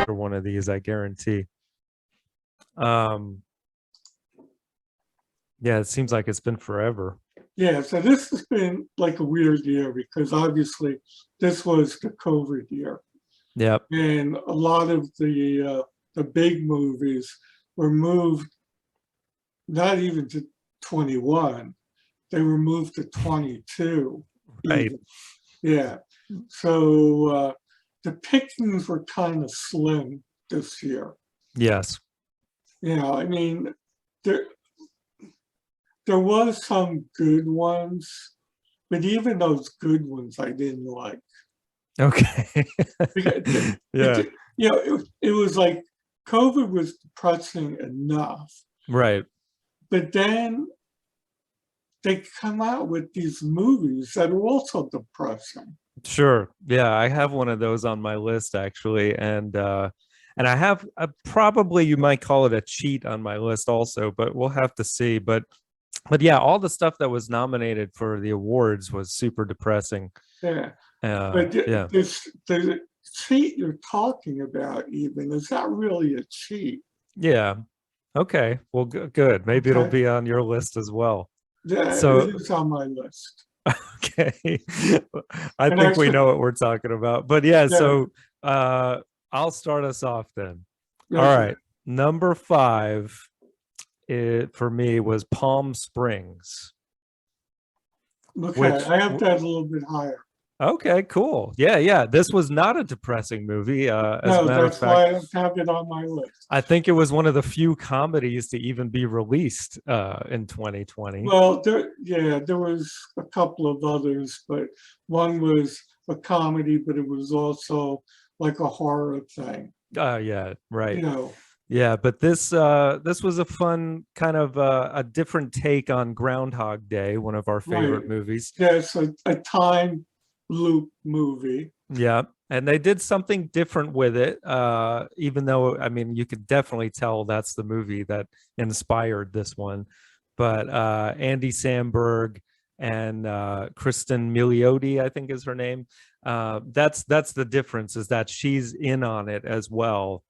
after one of these, I guarantee. Yeah, it seems like it's been forever. Yeah, so this has been like a weird year because obviously this was the COVID year, Yep. and a lot of the big movies were moved not even to 21, they were moved to 22 Right. even. Yeah, so the pickings were kind of slim this year. Yes. I mean, there there was some good ones, but even those good ones I didn't like. Okay. Because Yeah. it was like COVID was depressing enough, Right. but then they come out with these movies that are also depressing. Sure. Yeah, I have one of those on my list actually, and I have probably you might call it a cheat on my list also, but we'll have to see. But yeah, all the stuff that was nominated for the awards was super depressing. Yeah, but Yeah. the cheat you're talking about even is not really a cheat. Yeah. Okay. Well, good. Maybe it'll Okay, be on your list as well. yeah, it So, is on my list. okay. I And think we actually, know what we're talking about. But yeah, yeah, so I'll start us off then. All okay, right. Number 5 for me was Palm Springs, okay, which I have that a little bit higher. okay, cool. Yeah, yeah. This was not a depressing movie. As a No, matter of that's fact, why I have it on my list. I think it was one of the few comedies to even be released in 2020. Well, there was a couple of others, but one was a comedy, but it was also like a horror thing. Yeah, right. You know, Yeah, but this was a fun kind of a different take on Groundhog Day, one of our right? favorite movies. Yeah, it's a time loop movie. Yeah, and they did something different with it. Even though I mean, you could definitely tell that's the movie that inspired this one. But Andy Samberg and Kristen Milioti, I think is her name. That's the difference, is that she's in on it as well,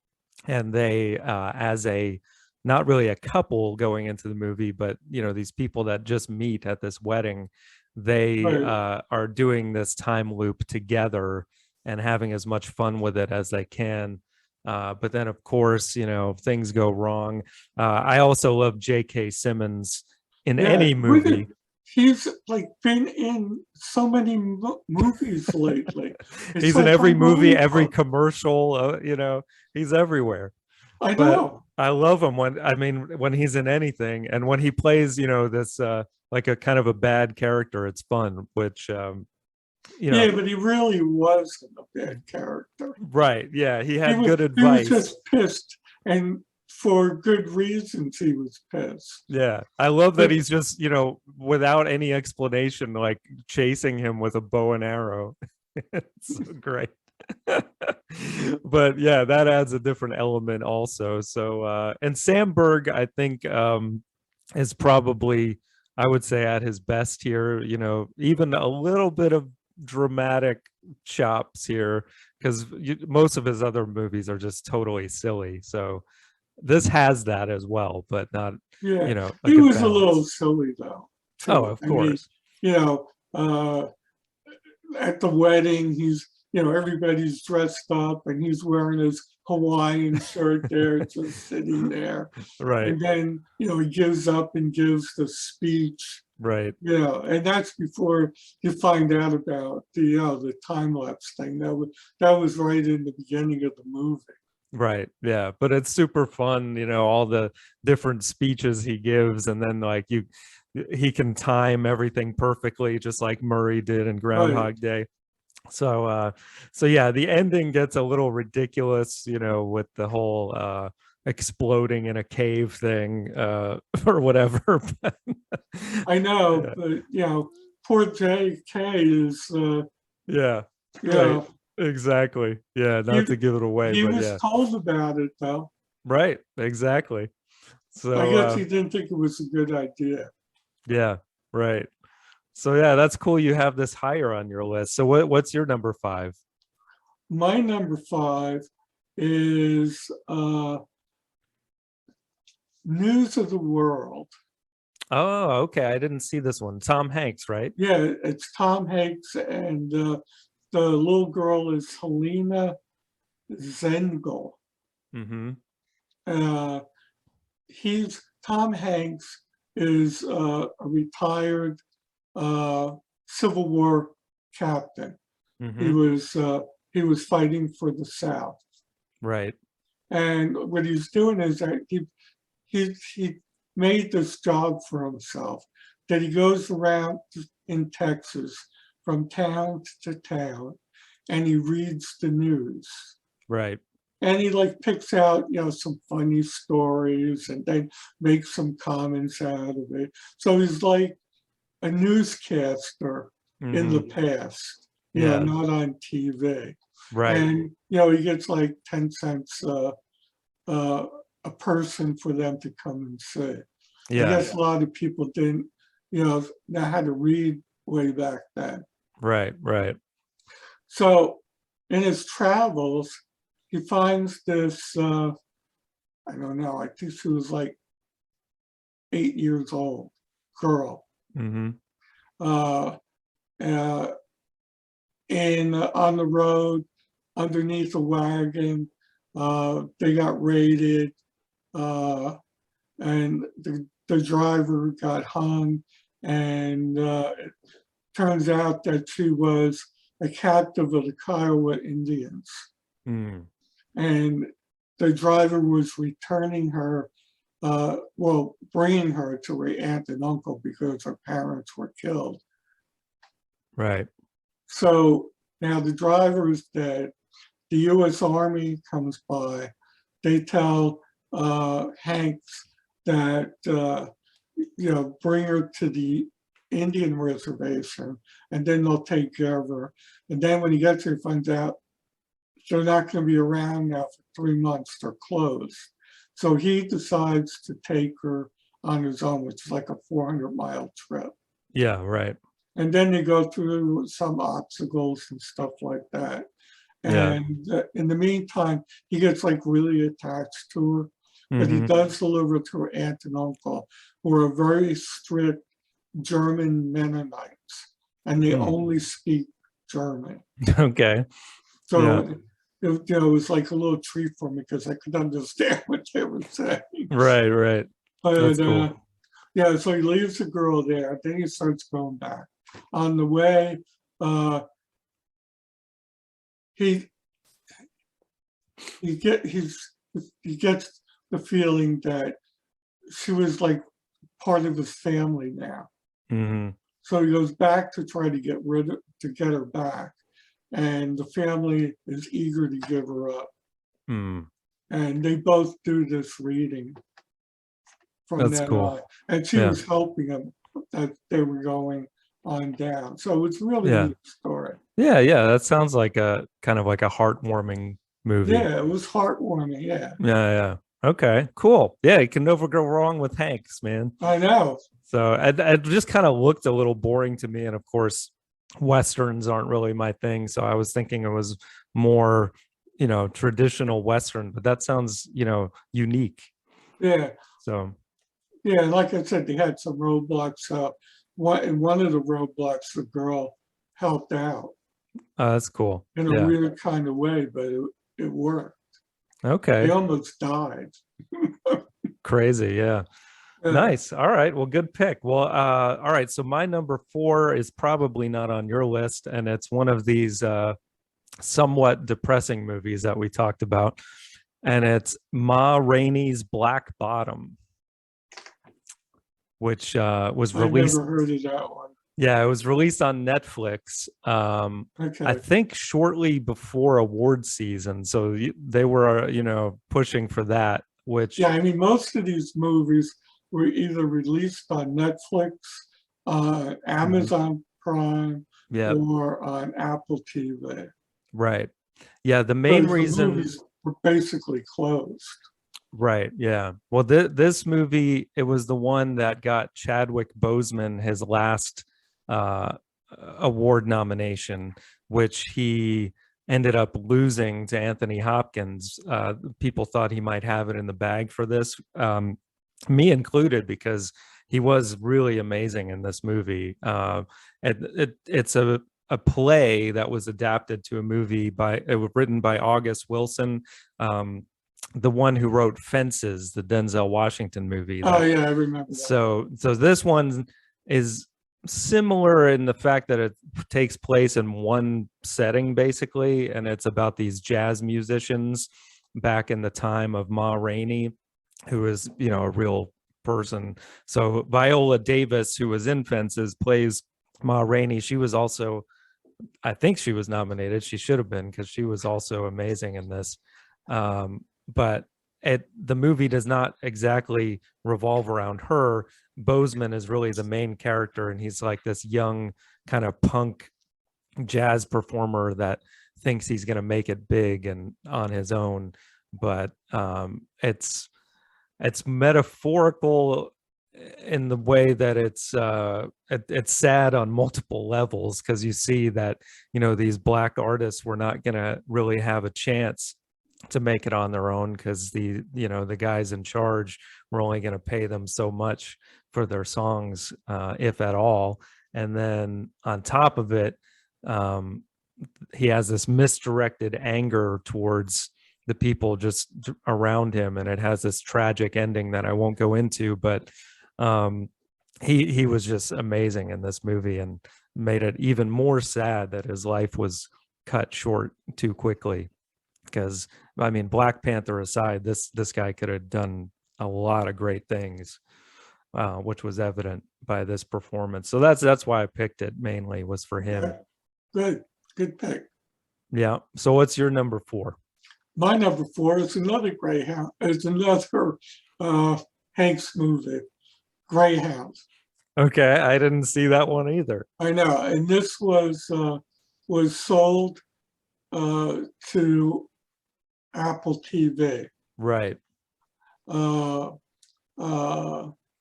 and they as a not really a couple going into the movie, but these people that just meet at this wedding, they Right. are doing this time loop together and having as much fun with it as they can. But then, of course, things go wrong. I also love J.K. Simmons in Yeah, any movie. he's like been in so many movies lately. It's He's in like every movie, every unbelievable. commercial. He's everywhere. I But know. I love him when he's in anything, and when he plays, this like a kind of a bad character, it's fun. Which you know, Yeah, but he really wasn't a bad character. right? Yeah, he He had was good he was advice. just pissed, and for good reasons he was pissed. Yeah, I love that But he's just without any explanation, like chasing him with a bow and arrow. It's so great. But yeah, that adds a different element also. So and Sam Berg, I think, is probably, I would say, at his best here. Even a little bit of dramatic chops here, because most of his other movies are just totally silly. So this has that as well, but not, yeah, a he good was a little balance. silly though, Oh, too. of I mean, course. you know, uh, at the wedding, everybody's dressed up and he's wearing his Hawaiian shirt there, just sitting there. Right, And then, he gives up and gives the speech, right. and that's before you find out about the time lapse thing. That was right in the beginning of the movie. Right. Yeah. But it's super fun, all the different speeches he gives. And then, like, he can time everything perfectly, just like Murray did in Right. Groundhog Day. So yeah, the ending gets a little ridiculous, with the whole exploding in a cave thing, or whatever. I know, Yeah. but poor JK is Yeah. you Right. know, Exactly. Yeah. Not he to give it away, he but was yeah. told about it though. Right. Exactly. I So guess he didn't think it was a good idea. yeah. Right. So yeah, that's cool. You have this higher on your list. So what's your number 5? My number 5 is News of the World. Oh, okay. I didn't see this one. Tom Hanks, right? Yeah, it's Tom Hanks, and the little girl is Helena Zengel. Mm-hmm. Uh, Tom Hanks is a retired Civil War captain. He Mm-hmm. was fighting for the South, Right. and what he's doing is that he made this job for himself, that he goes around in Texas from town to town, and he reads the news. Right. And he like picks out, some funny stories and then makes some comments out of it. So he's like a newscaster in the Mm-hmm. past, Yeah. not on TV. Right. And, he gets like 10 cents a person for them to come and see. I Yeah. guess a lot of people didn't, know how to read way back then. Right. Right. So in his travels, he finds this, I don't know, I think she was like 8 years old, girl. Mm-hmm. Uh, on the road, underneath a wagon. They got raided, and the driver got hung. And it turns out that she was a captive of the Kiowa Indians. Mm. And the driver was returning her, bringing her to her aunt and uncle because her parents were killed. Right. So now the driver is dead. The U.S. Army comes by. They tell Hanks that, bring her to the Indian reservation, and then they'll take care of her. And then when he gets there, he finds out they're not going to be around now for 3 months. They're closed. So he decides to take her on his own, which is like a 400-mile trip. Yeah. Right. And then they go through some obstacles and stuff like that. Yeah. And in the meantime, he gets like really attached to her, but he Mm-hmm. does deliver to her aunt and uncle, who are very strict German Mennonites, and they only speak German. Okay. So Yeah. it was like a little treat for me because I could understand what they were saying. Right. Right. That's But cool. yeah, so he leaves the girl there. Then he starts going back. On the way, he gets the feeling that she was like part of his family now. Mm-hmm. So he goes back to try to get her back, and the family is eager to give her up. Mm. And they both do this reading from That's then cool. on, and she Yeah. was helping him as they were going on down. So it's really Yeah. neat story. Yeah. Yeah. That sounds like a kind of like a heartwarming movie. Yeah, it was heartwarming. Yeah, Yeah. Yeah. Okay. Cool. Yeah. You can never go wrong with Hanks, man. I know. So it just kind of looked a little boring to me. And of course, Westerns aren't really my thing. So I was thinking it was more, traditional Western, but that sounds, unique. Yeah, So, yeah. Like I said, they had some roadblocks. In one of the roadblocks, the girl helped out that's cool. in a Yeah. weird kind of way, but it worked. They Okay. almost died. Crazy. Yeah. Nice. All right. Well, good pick. Well, all right. So my number 4 is probably not on your list, and it's one of these somewhat depressing movies that we talked about, and it's Ma Rainey's Black Bottom, which was I released. never heard of that one. Yeah, it was released on Netflix. I Okay. think shortly before award season, so they were, pushing for that. Which Yeah, I mean, most of these movies were either released on Netflix, Amazon Prime, yeah, or on Apple TV. right. Yeah, the main Because the reason. movies were basically closed. Right. Yeah. Well, this movie, it was the one that got Chadwick Boseman his last award nomination, which he ended up losing to Anthony Hopkins. People thought he might have it in the bag for this, me included, because he was really amazing in this movie. It's a play that was adapted to a movie written by August Wilson, the one who wrote Fences, the Denzel Washington movie. Oh yeah, I remember that. So this one is similar in the fact that it takes place in one setting basically, and it's about these jazz musicians back in the time of Ma Rainey, who is, you know, a real person. So Viola Davis, who was in Fences, plays Ma Rainey. She was also, I think she was nominated. She should have been, because she was also amazing in this. But the movie does not exactly revolve around her. Bozeman is really the main character, and he's like this young kind of punk jazz performer that thinks he's going to make it big and on his own. But it's metaphorical in the way that it's sad on multiple levels, because you see that, you know, these black artists were not going to really have a chance to make it on their own, because the guys in charge were only going to pay them so much for their songs, if at all. And then on top of it, he has this misdirected anger towards the people just around him, and it has this tragic ending that I won't go into. But he was just amazing in this movie, and made it even more sad that his life was cut short too quickly. Because, I mean, Black Panther aside, this guy could have done a lot of great things, which was evident by this performance. So that's why I picked it, mainly was for him. Yeah. Good pick. Yeah. So what's your number 4? My number 4 is another Greyhound. It's another Hanks movie, Greyhound. Okay, I didn't see that one either. I know, and this was sold to Apple TV. Right.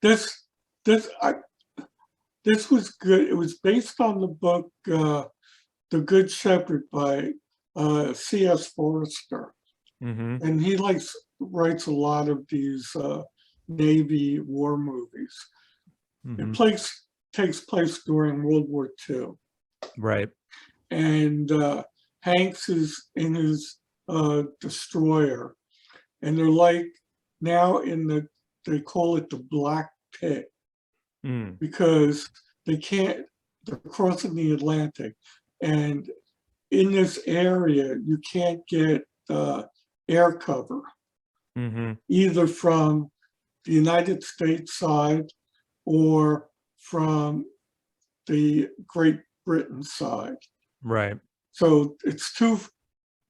This was good. It was based on the book The Good Shepherd by C.S. Forrester. Mm-hmm. And he writes a lot of these Navy war movies. Mm-hmm. It takes place during World War II. Right. And Hanks is in his destroyer, and they're like now they call it the Black Pit, because they're crossing the Atlantic, and in this area you can't get air cover, either from the United States side or from the Great Britain side. Right. So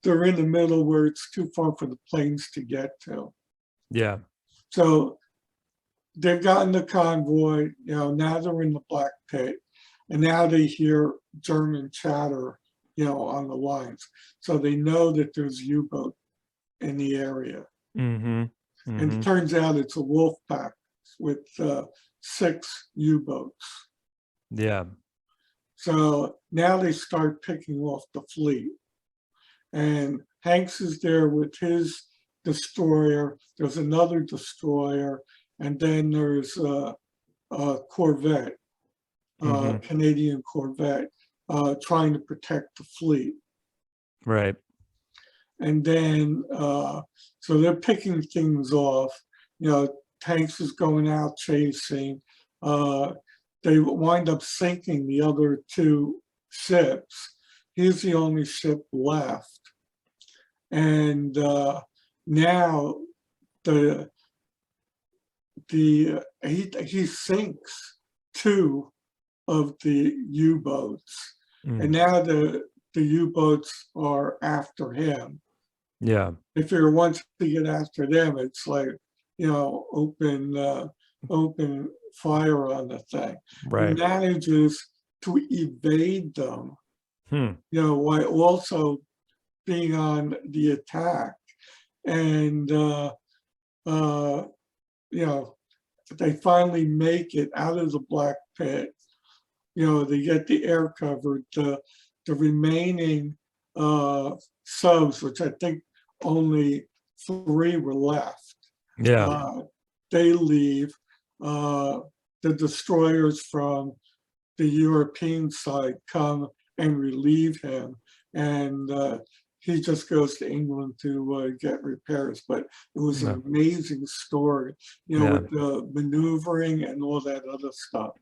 they're in the middle where it's too far for the planes to get to. Yeah. So they've gotten the convoy, now they're in the Black Pit, and now they hear German chatter, on the lines. So they know that there's U-boat in the area. And it turns out it's a wolf pack with 6 U-boats. Yeah. So now they start picking off the fleet. And Hanks is there with his destroyer. There's another destroyer. And then there's a Corvette, Canadian Corvette, trying to protect the fleet. Right. And then, so they're picking things off. Hanks is going out chasing. They wind up sinking the other 2 ships. He's the only ship left. And now he sinks 2 of the U-boats. And now the U-boats are after him. Yeah. If you're once to get after them, it's like, open fire on the thing. Right. He manages to evade them, while also being on the attack. And, they finally make it out of the Black Pit. They get the air cover. The remaining subs, which I think only 3 were left. Yeah. They leave. The destroyers from the European side come and relieve him, and he just goes to England to get repairs. But it was Yeah. an amazing story, you know, Yeah. with the maneuvering and all that other stuff.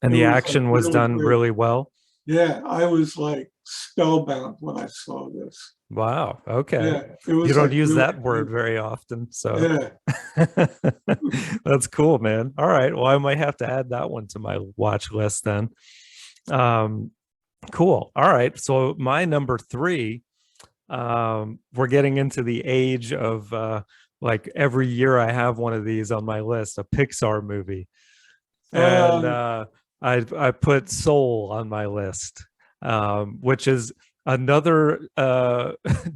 And It the was like action was really done great. really well. Yeah, I was like spellbound when I saw this. Wow. Okay. Yeah, it You was don't like use really that word amazing. very often, so Yeah. that's cool, man. All right. Well, I might have to add that one to my watch list then. Um, cool. All right. So my number 3, we're getting into the age of like every year I have one of these on my list, a Pixar movie. And Um, I put Soul on my list, which is another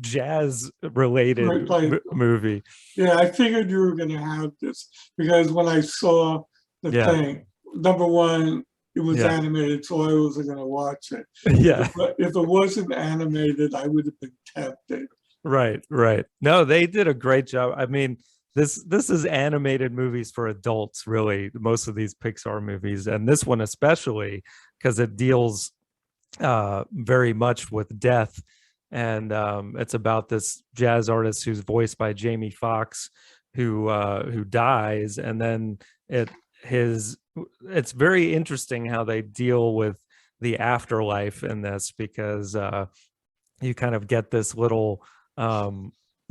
jazz related like, movie. yeah, I figured you were going to have this because when I saw the Yeah, thing, number one, it was yeah, animated, so I wasn't going to watch it. yeah. If it wasn't animated, I would have been tempted. Right, right. No, they did a great job. I mean, this is animated movies for adults, really. Most of these Pixar movies, and this one especially, because it deals very much with death, and it's about this jazz artist who's voiced by Jamie Foxx, who dies, and then it his it's very interesting how they deal with the afterlife in this because you kind of get this little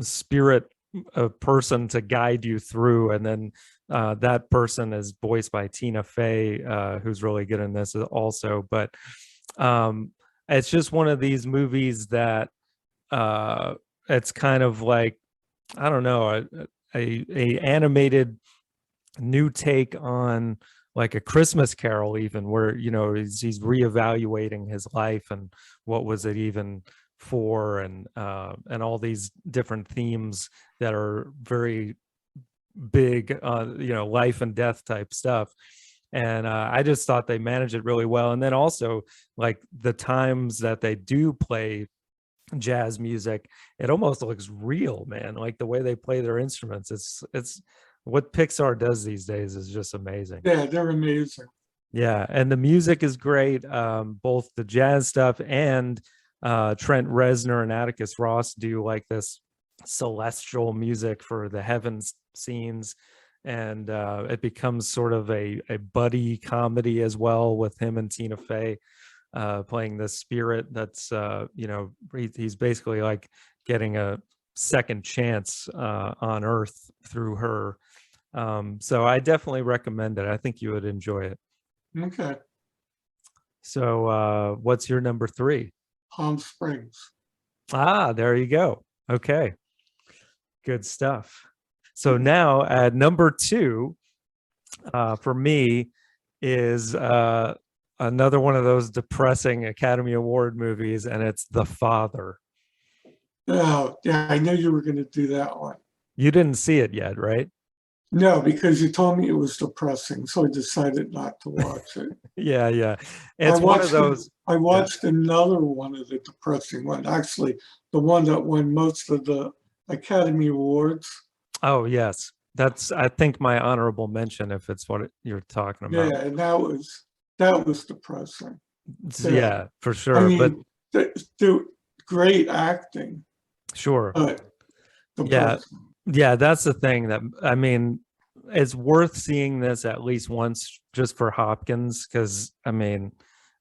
spirit person to guide you through, and then that person is voiced by Tina Fey, who's really good in this also. But um, it's just one of these movies that it's kind of like, I don't know, a animated new take on like A Christmas Carol, even, where he's reevaluating his life and what was it even for, and all these different themes that are very big, life and death type stuff. And I just thought they managed it really well. And then also, like, the times that they do play jazz music, it almost looks real, man. Like the way they play their instruments, it's what Pixar does these days is just amazing. Yeah, they're amazing. Yeah, and the music is great, both the jazz stuff and Trent Reznor and Atticus Ross do like this celestial music for the heavens scenes, and it becomes sort of a buddy comedy as well, with him and Tina Fey playing the spirit that's he's basically like getting a second chance on Earth through her. So I definitely recommend it. I think you would enjoy it. Okay, So what's your number 3? Palm Springs. Ah, there you go. Okay, good stuff. So now at number 2, for me, is another one of those depressing Academy Award movies, and it's The Father. Oh, yeah, I knew you were going to do that one. You didn't see it yet, right? No, because you told me it was depressing, so I decided not to watch it. Yeah, yeah. I It's one of watched those. I Yeah. watched another one of the depressing one, actually, the one that won most of the Academy Awards. Oh, yes. That's, I think, my honorable mention, if it's what you're talking Yeah, about. and that was depressing. Yeah, Yeah, for I sure. But mean, the great acting, sure. but Yeah. depressing. Yeah, that's the thing, that I mean, it's worth seeing this at least once just for Hopkins, because I mean,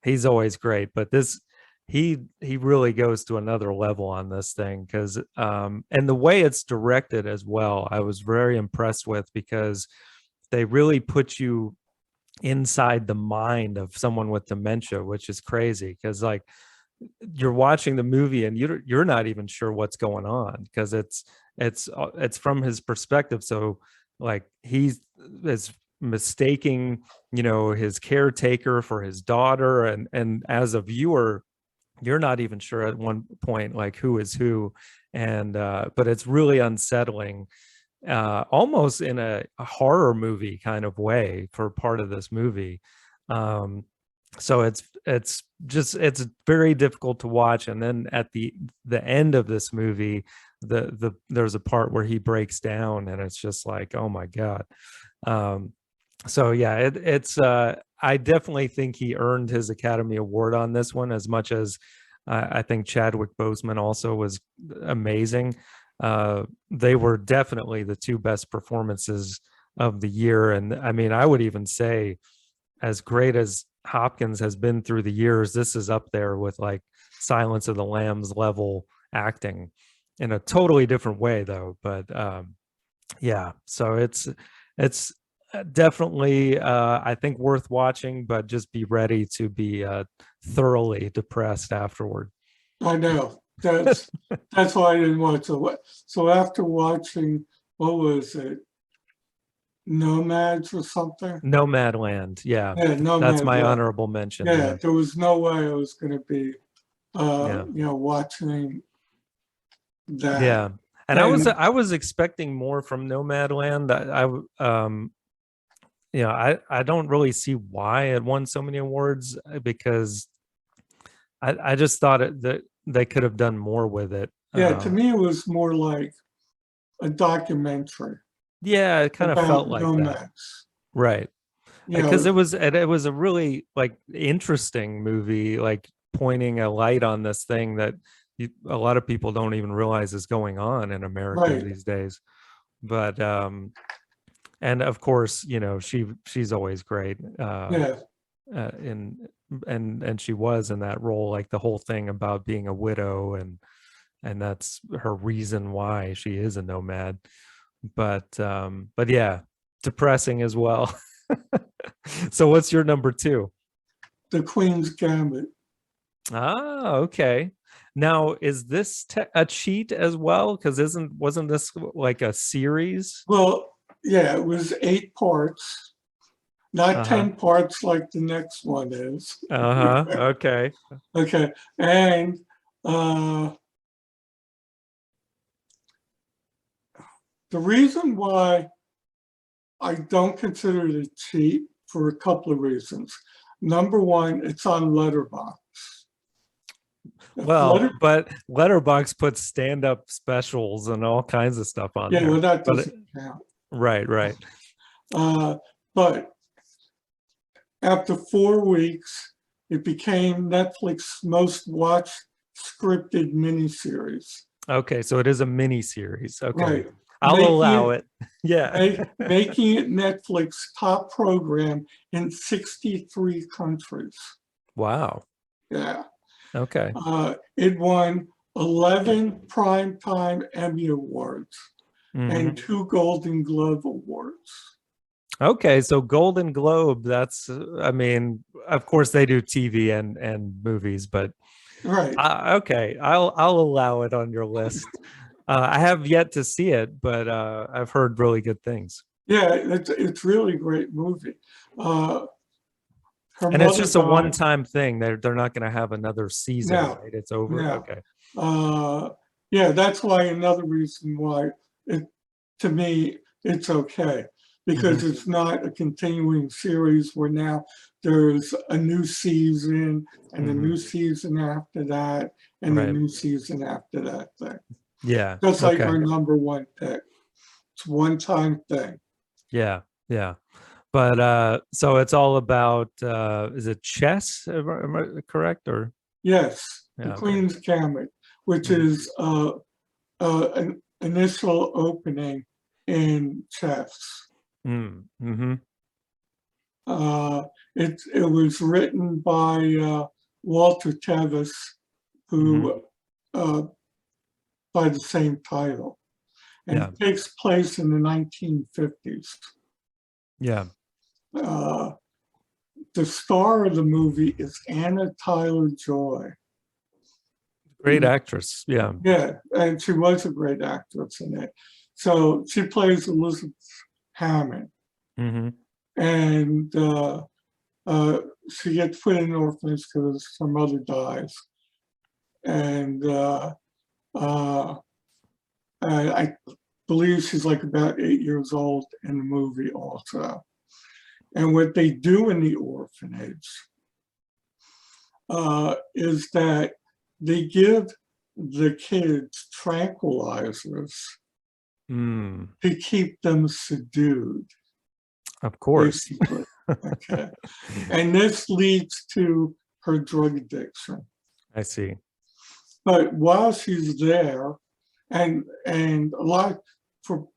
he's always great, but this, he really goes to another level on this thing, because and the way it's directed as well, I was very impressed with, because they really put you inside the mind of someone with dementia, which is crazy, because like you're watching the movie and you're not even sure what's going on, because it's from his perspective. So like he's is mistaking his caretaker for his daughter, and as a viewer you're not even sure at one point like who is who. And but it's really unsettling, almost in a horror movie kind of way for part of this movie. um So it's very difficult to watch. And then at the end of this movie, there's a part where he breaks down, and it's just like, oh my God. Um, so yeah, it's I definitely think he earned his Academy Award on this one, as much as I think Chadwick Boseman also was amazing. They were definitely the two best performances of the year. And I mean, I would even say, as great as Hopkins has been through the years, this is up there with like Silence of the Lambs level acting, in a totally different way though. But yeah, so it's definitely I think worth watching, but just be ready to be thoroughly depressed afterward. I know. That's why I didn't watch it. So after watching, what was it, Nomads or something? Nomadland, yeah, Yeah, that's Nomads. my Yeah, honorable mention. yeah. Yeah, There was no way I was going to be, yeah, watching that. yeah. And And I was expecting more from Nomadland. I don't really see why it won so many awards, because I just thought that they could have done more with it. yeah, to me, it was more like a documentary Yeah, it kind of felt about like that, nomads. right? You Because know, it was a really like interesting movie, like pointing a light on this thing that a lot of people don't even realize is going on in America right. these days. But and of course, she's always great. Yeah, In and she was in that role, like the whole thing about being a widow, and that's her reason why she is a nomad. But yeah, depressing as well. So what's your number two? the Queen's Gambit. Ah, okay. Now, is this a cheat as well? Because wasn't this like a series? Well, yeah, it was 8 parts, not Uh-huh. 10 parts like the next one is. Uh-huh. Okay. Okay. And uh, the reason why I don't consider it a cheat, for a couple of reasons. Number one, it's on Letterboxd. If Well, Letter, but Letterbox puts stand-up specials and all kinds of stuff on yeah, well, there. that But doesn't count. right, right. But after 4 weeks, it became Netflix's most watched scripted miniseries. Okay, so it is a mini series. Okay. Right. I'll Making allow it it. Yeah. making it Netflix's top program in 63 countries. Wow. Yeah. Okay. It won 11 Primetime Emmy Awards and Hmm. 2 Golden Globe Awards. Okay, so Golden Globe, that's I mean, of course they do TV and movies, but Right. okay, I'll allow it on your list. I have yet to see it, but I've heard really good things. Yeah, it's really a great movie. Uh, Her And it's mother just a died. one-time thing. They're not going to have another season, Now, right? It's over. now, Okay. yeah, that's why another reason why it, to me, it's okay, because Hmm. it's not a continuing series where now there's a new season and a Hmm. new season after that and a Right. new season after that thing. Yeah. Just like Okay. our number one pick. It's one time thing. Yeah. Yeah. But so it's all about is it chess? Am I correct? Or Yes, the yeah, okay. Queen's Gambit, which Mhm. is an initial opening in chess. Mm-hmm. Uh, it was written by Walter Tevis, Hmm. who uh, by the same title, and Yeah. it takes place in the 1950s. Yeah. Uh, the star of the movie is Anna Tyler-Joy. Great actress. Yeah. Yeah, and she was a great actress in it. So she plays Elizabeth Hammond, Hmm. and she gets put in an orphanage because her mother dies. And uh, I believe she's like about 8 years old in the movie also. And what they do in the orphanage is that they give the kids tranquilizers to keep them subdued, Of course. basically. Okay. And this leads to her drug addiction. I see. But while she's there, and a lot for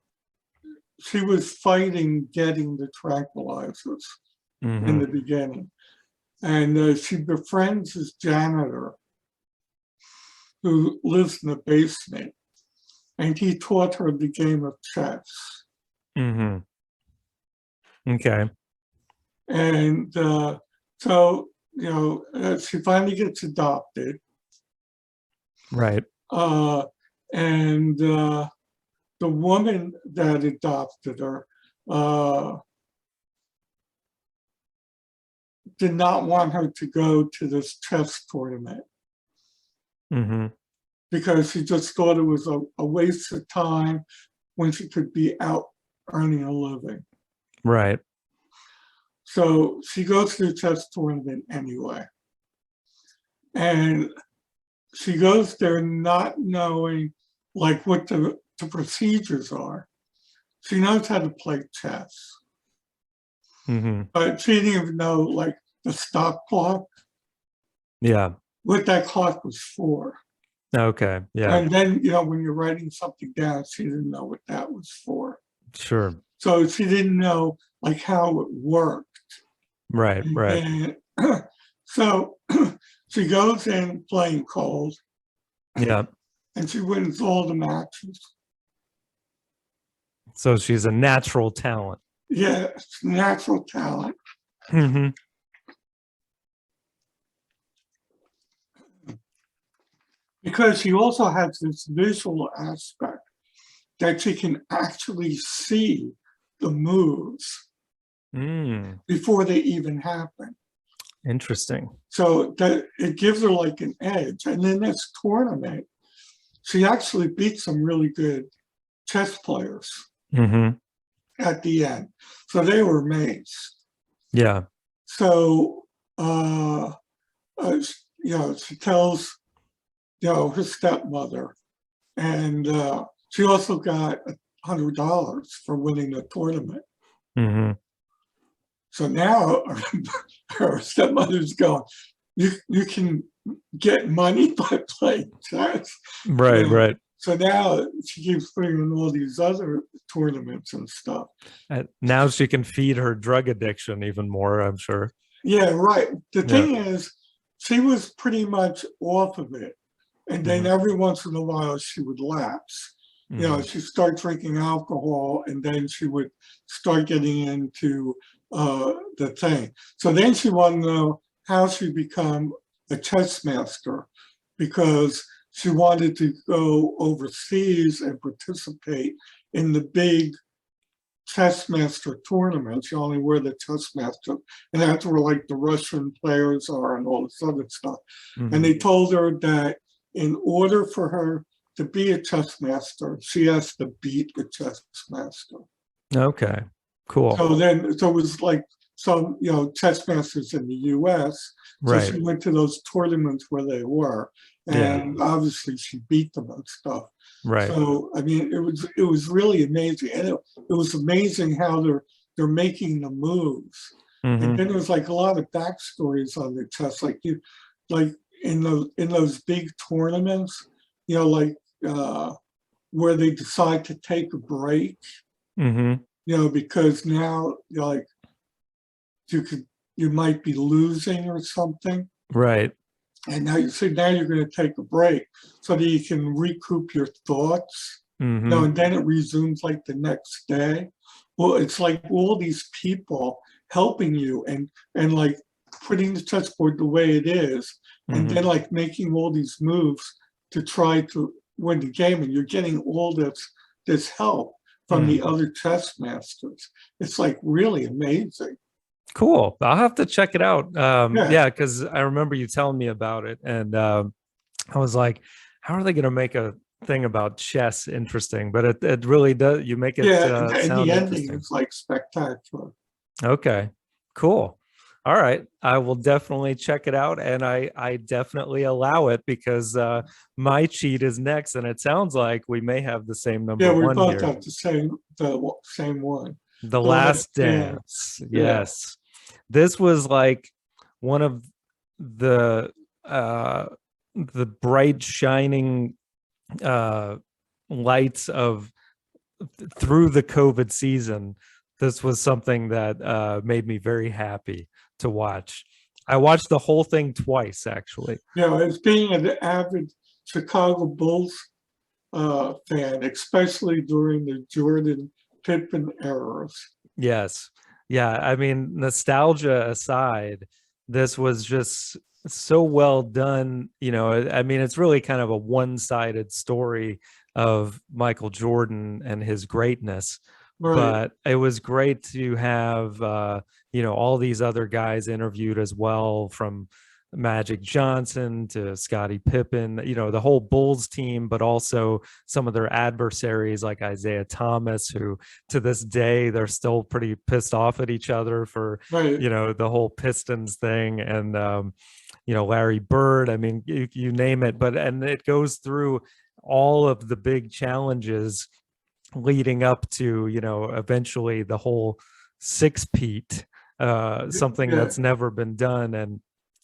she was fighting getting the tranquilizers in the beginning. And she befriends this janitor who lives in the basement, and he taught her the game of chess. Okay. And so, she finally gets adopted. Right. And the woman that adopted her did not want her to go to this chess tournament because she just thought it was a waste of time when she could be out earning a living. Right. So she goes to the chess tournament anyway. And she goes there not knowing like what the procedures are. She knows how to play chess. But she didn't even know like the stop clock. Yeah. What that clock was for. Okay. Yeah. And then, when you're writing something down, she didn't know what that was for. Sure. So she didn't know like how it worked. Right. Right. And so she goes in playing cold. Yeah. And she wins all the matches. So she's a natural talent. Yeah, it's natural talent. Because she also has this visual aspect that she can actually see the moves before they even happen. Interesting. So that it gives her like an edge. And in this tournament, she actually beat some really good chess players at the end. So they were amazed. Yeah. So, she tells, her stepmother, and she also got $100 for winning the tournament. So now her stepmother's going, you can get money by playing chess. Right, right. So now she keeps putting in all these other tournaments and stuff. Now she can feed her drug addiction even more, I'm sure. Yeah, right. The thing is, she was pretty much off of it. And then every once in a while she would lapse. She'd start drinking alcohol, and then she would start getting into the thing. So then she wanted to know how she become a chess master, because she wanted to go overseas and participate in the big chess master tournaments. You only wear the chess master, and that's where like the Russian players are and all this other stuff. And they told her that in order for her to be a chess master, she has to beat the chess master. Okay, cool. So it was like some, chess masters in the US. So she went to those tournaments where they were, and obviously she beat them and stuff. Right. So, I mean, it was really amazing. And it was amazing how they're making the moves. And then there's like a lot of backstories on the chess, like in those big tournaments, where they decide to take a break, because now you might be losing or something. Right. And now you're going to take a break so that you can recoup your thoughts. And then it resumes like the next day. Well, it's like all these people helping you and like putting the chessboard the way it is, and then like making all these moves to try to win the game. And you're getting all this help from the other chess masters. It's like really amazing. Cool. I'll have to check it out. Because I remember you telling me about it, and I was like, how are they going to make a thing about chess interesting? But it really does. You make it and sound the ending interesting. is like spectacular. Okay, cool. All right, I will definitely check it out, and I definitely allow it because my cheat is next, and it sounds like we may have the same Yeah, number we one both here. have the same one. The The Last Last Dance. Dance. Yeah, Yes. This was like one of the uh the bright shining uh lights of through the COVID season. This was something that made me very happy to watch. I watched the whole thing twice, actually. yeah. As being an avid Chicago Bulls fan, especially during the Jordan Pippen eras. Yes. Yeah. I mean, nostalgia aside, this was just so well done. I mean, it's really kind of a one-sided story of Michael Jordan and his greatness, Right. but it was great to have, all these other guys interviewed as well, from Magic Johnson to Scottie Pippen, the whole Bulls team, but also some of their adversaries like Isaiah Thomas, who to this day they're still pretty pissed off at each other for Right. the whole Pistons thing, and Larry Bird. I mean, you name it. And it goes through all of the big challenges leading up to eventually the whole six-peat, something Yeah. that's never been done. And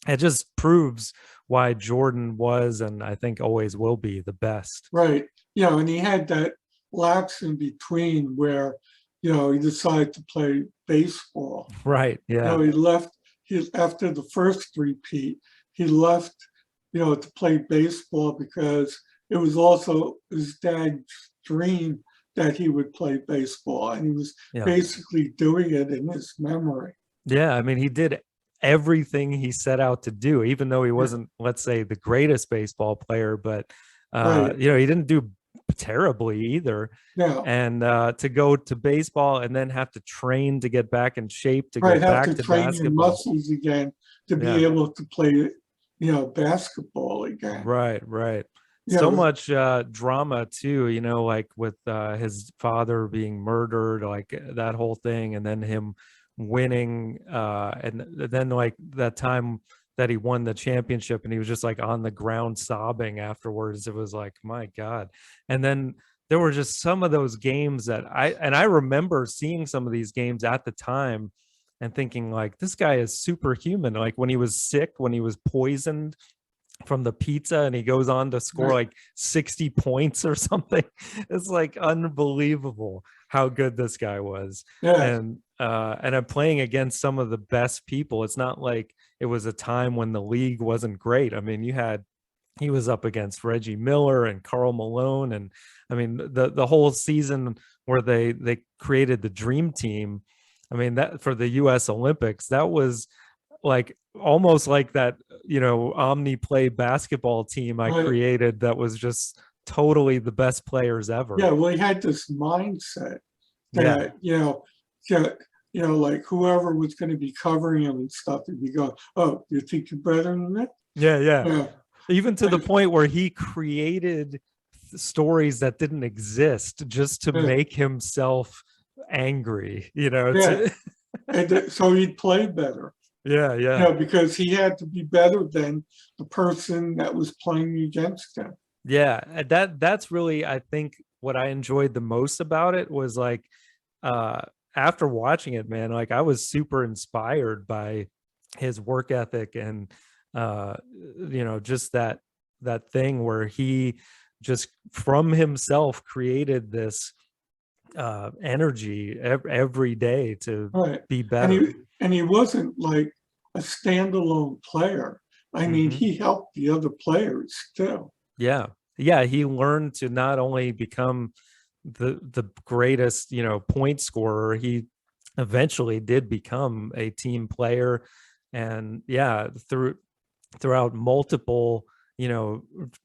it just proves why Jordan was, and I think always will be, the best. Right. And he had that lapse in between where, he decided to play baseball. Right. Yeah. He left, after the first three-peat, he left, to play baseball because it was also his dad's dream that he would play baseball. And he was Yeah. basically doing it in his memory. Yeah. I mean, he did everything he set out to do, even though he wasn't, let's say, the greatest baseball player, but Right. he didn't do terribly either. Yeah. And to go to baseball and then have to train to get back in shape to Right. get Have back to to train your basketball. muscles again to Yeah. be able to play, basketball again. Right. Yeah. So much drama too, like with his father being murdered, like that whole thing, and then him winning, and then like that time that he won the championship and he was just like on the ground sobbing afterwards. It was like, my God. And then there were just some of those games that I remember seeing some of these games at the time and thinking like, this guy is superhuman. Like when he was sick, when he was poisoned from the pizza and he goes on to score like 60 points or something. It's like unbelievable how good this guy was. Yeah. And I'm playing against some of the best people. It's not like it was a time when the league wasn't great. I mean, he was up against Reggie Miller and Karl Malone, and I mean the whole season where they created the dream team. I mean, that for the US Olympics, that was like almost like that, omni play basketball team I Right. created that was just totally the best players ever. Yeah. Well, he had this mindset Yeah. that, like whoever was going to be covering him and stuff, he'd be going, "Oh, you think you're better than that?" Yeah. Yeah. Even to the point where he created stories that didn't exist just to Yeah. make himself angry, Yeah. And so he'd play better. Yeah. Because he had to be better than the person that was playing against him. Yeah, that's really, I think, what I enjoyed the most about it was like, uh after watching it, man, like I was super inspired by his work ethic and uh just that thing where he just from himself created this energy every day to Right. be And better. he wasn't like a standalone player. I mean, Mhm. he helped the other players too. Yeah, he learned to not only become the greatest, point scorer. He eventually did become a team player, and yeah, throughout multiple,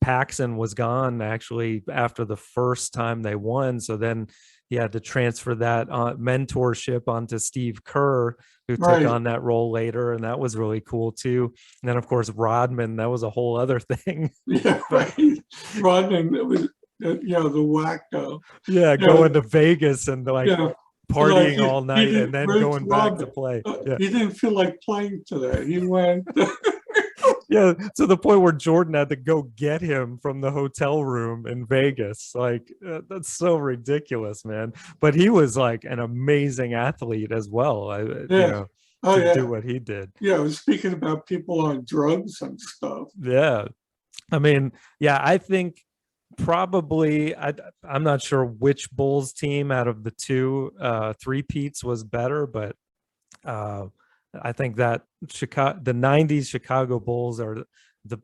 Paxson was gone actually after the first time they won, so then he had to transfer that mentorship onto Steve Kerr, who took Right. on that role later, and that was really cool too. And then of course Rodman, that was a whole other thing. Yeah. But Right. Rodman was, the wacko. yeah, Yeah. going to Vegas and like Yeah. Like partying all he night and didn't, then Rich going back to Robin, play. Yeah. he didn't feel like playing today. He went. Yeah, to the point where Jordan had to go get him from the hotel room in Vegas. Like, that's so ridiculous, man. But he was like an amazing athlete as well. Yeah. Oh To do yeah. what he did. Yeah. I was speaking about people on drugs and stuff. Yeah. I mean, yeah, I think probably I'm not sure which Bulls team out of the two three-peats was better, but uh, I think that the 90s Chicago Bulls are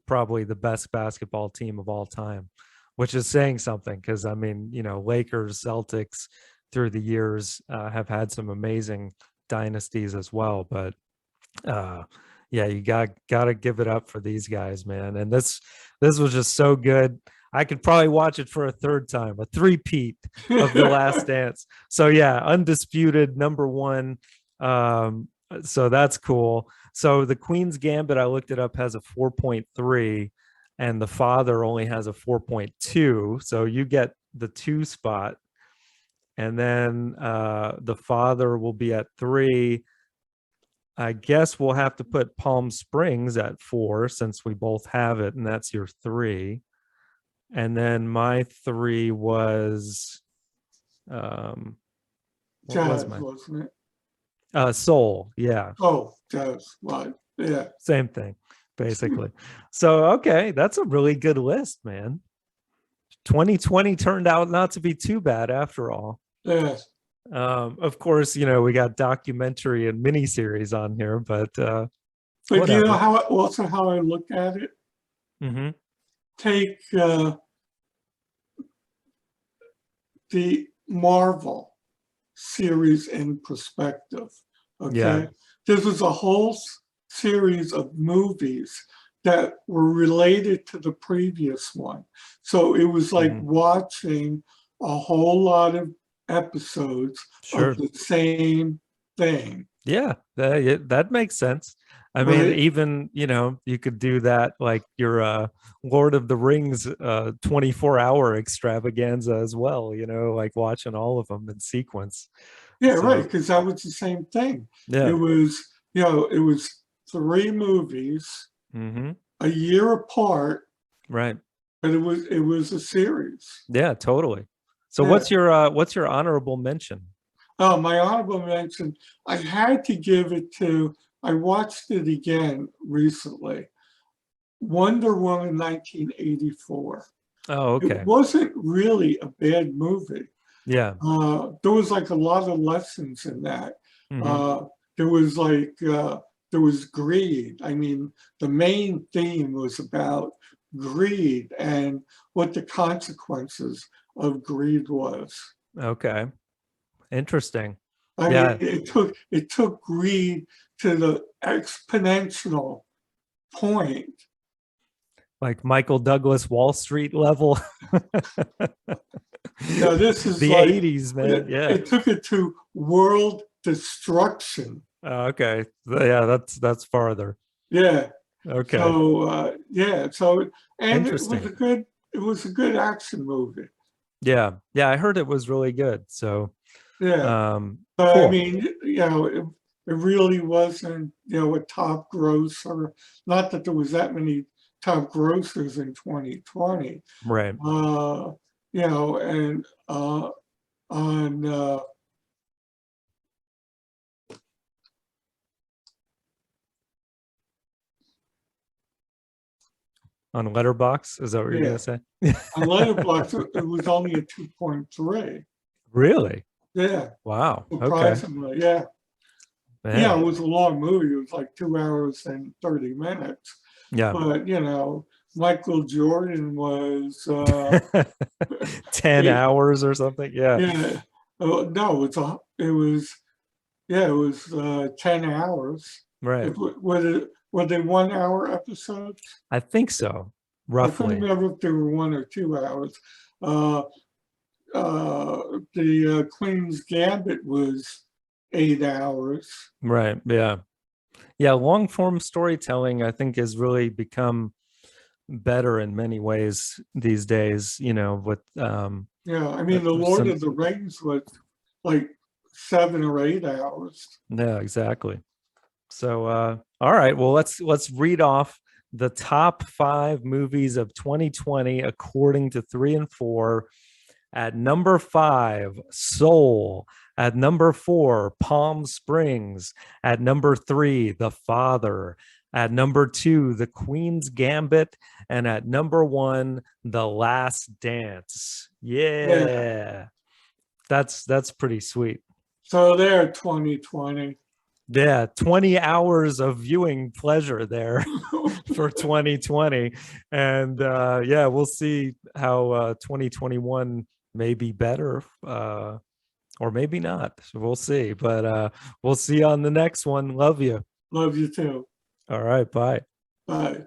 probably the best basketball team of all time, which is saying something because I mean, Lakers, Celtics through the years have had some amazing dynasties as well, but yeah, you gotta give it up for these guys, man. And this was just so good. I could probably watch it for a third time, a three-peat of The Last Dance. So yeah, undisputed number one. So that's cool. So the Queen's Gambit, I looked it up, has a 4.3, and The Father only has a 4.2. So you get the 2 spot, and then The Father will be at 3. I guess we'll have to put Palm Springs at 4 since we both have it, and that's your 3. And then my 3 was what was Jazz, my wasn't it? Soul, yeah. Oh, jazz, right. Yeah. Same thing, basically. So okay, that's a really good list, man. 2020 turned out not to be too bad after all. Yeah. Of course, we got documentary and miniseries on here, but But you know whatever. how I look at it? Mm-hmm. Take the Marvel series in perspective. Yeah. Okay. This was a whole series of movies that were related to the previous one. So it was like Mm-hmm. watching a whole lot of episodes of Sure. the same thing. Yeah, that makes sense. I mean, Right? even, you could do that like your Lord of the Rings 24-hour extravaganza as well, like watching all of them in sequence. Yeah, right. So, Because that was the same thing. It yeah. was, it was 3 movies Mm-hmm. a year apart, Right. but it was a series. Yeah, totally. So Yeah. what's your honorable mention? Oh, my honorable mention, I had to give it to, I watched it again recently. Wonder Woman 1984. Oh, It okay. wasn't really a bad movie. Yeah. There was like a lot of lessons in that. Mm-hmm. Uh, there was greed. I mean, the main theme was about greed and what the consequences of greed was. Okay. Interesting. I mean, Yeah, it took greed to the exponential point. like Michael Douglas Wall Street level. Now, this is The like 80s, man. it, Yeah. it took it to world destruction. Okay. Yeah, that's farther. Yeah. Okay. So yeah. So and Interesting. it was a good action movie. Yeah. Yeah, I heard it was really good. So, Yeah. I cool. mean, it really wasn't, a top grosser. Not that there was that many top grossers in 2020. Right. And on On Letterbox, is that what you're yeah, gonna say? on Letterboxd, it was only a 2.3. Really? Yeah, Wow. Okay. surprisingly, yeah. Yeah, Man. it was a long movie. It was like 2 hours and 30 minutes. Yeah. But, Michael Jordan was 10 eight, hours or something. Yeah. yeah. No, it was 10 hours. Right. Were they 1 hour episodes? I think so, I couldn't roughly. remember if they were 1 or 2 hours. Uh, the Queen's Gambit was 8 hours. Right. Yeah. Yeah. Long form storytelling, I think, has really become better in many ways these days, with Yeah, I mean, The Lord some, of the Rings was like 7 or 8 hours. Yeah, exactly. So all right, well, let's read off the top 5 movies of 2020 according to 3 and 4. At number 5, Soul. At number 4, Palm Springs. At number 3, The Father. At number 2, The Queen's Gambit. And at number 1, The Last Dance. Yeah. Yeah. That's pretty sweet. So there, 2020. Yeah, 20 hours of viewing pleasure there for 2020. And yeah, we'll see how 2021 may be better or maybe not. So we'll see. But we'll see you on the next one. Love you. Love you too. All right, bye. Bye.